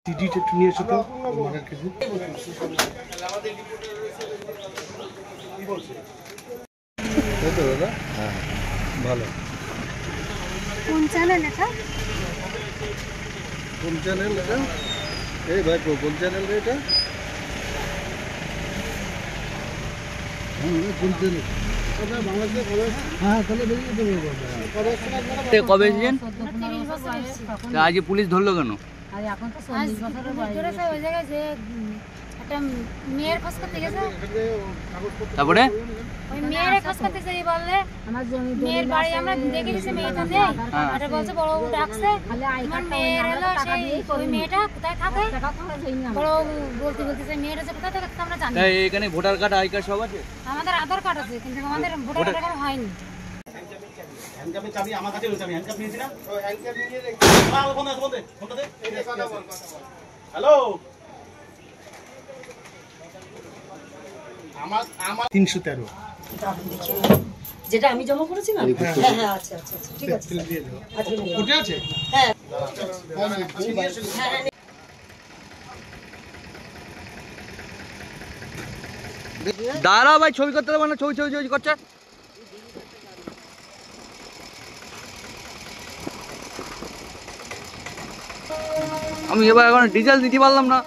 টিডিটা একটু নিয়ে এসো তো আমাদের কিছু কি বলছে তাই তো দাদা হ্যাঁ ভালো কোন চ্যানেল এটা এই ভাই কোন চ্যানেল রে এটা কোন চ্যানেল বাংলাদেশে হ্যাঁ তাহলে বেরিয়ে দেবো কবে এসেছেন আজ পুলিশ ধরলো কেন এখন তো 40 বছরের বয়স ওই জায়গায় যে একটা মেয়ের খোঁজ করতে গেছে তারপরে ওই মেয়ের খোঁজ করতে যাই বললে আমার জমি মেয়ের বাড়ি আমরা দেখে দিয়েছি মেয়েটা দেই এটা বলছে বড় বাবু ডাকছে আমার মেয়ের এলো সেই ওই মেয়েটা কোথায় থাকে বড় বলতে বলতেছে মেয়েটা যে কোথায় থাকে আমরা জানি তাই এখানে ভোটার কার্ড আই কার্ড সব আছে আমাদের আধার কার্ড আছে কিন্তু আমাদের ভোটার কার্ড এখনো হয়নি হ্যান্ডকাপের চাবি আমার কাছে রয়েছে আমি হ্যান্ডকাপ নিয়েছি না ও হ্যান্ডকাপ নিয়ে রেখে মাল ফোন আছে বলতে ফোনটা দে এই কথা বল হ্যালো আমার 313 যেটা আমি জমা করেছি না হ্যাঁ আচ্ছা আচ্ছা ঠিক আছে কোটে আছে হ্যাঁ দাঁড়া ভাই ছবি করতে দেবো না ছবি করছে আমি এবার এখন ডিটেলস দিতে পারলাম না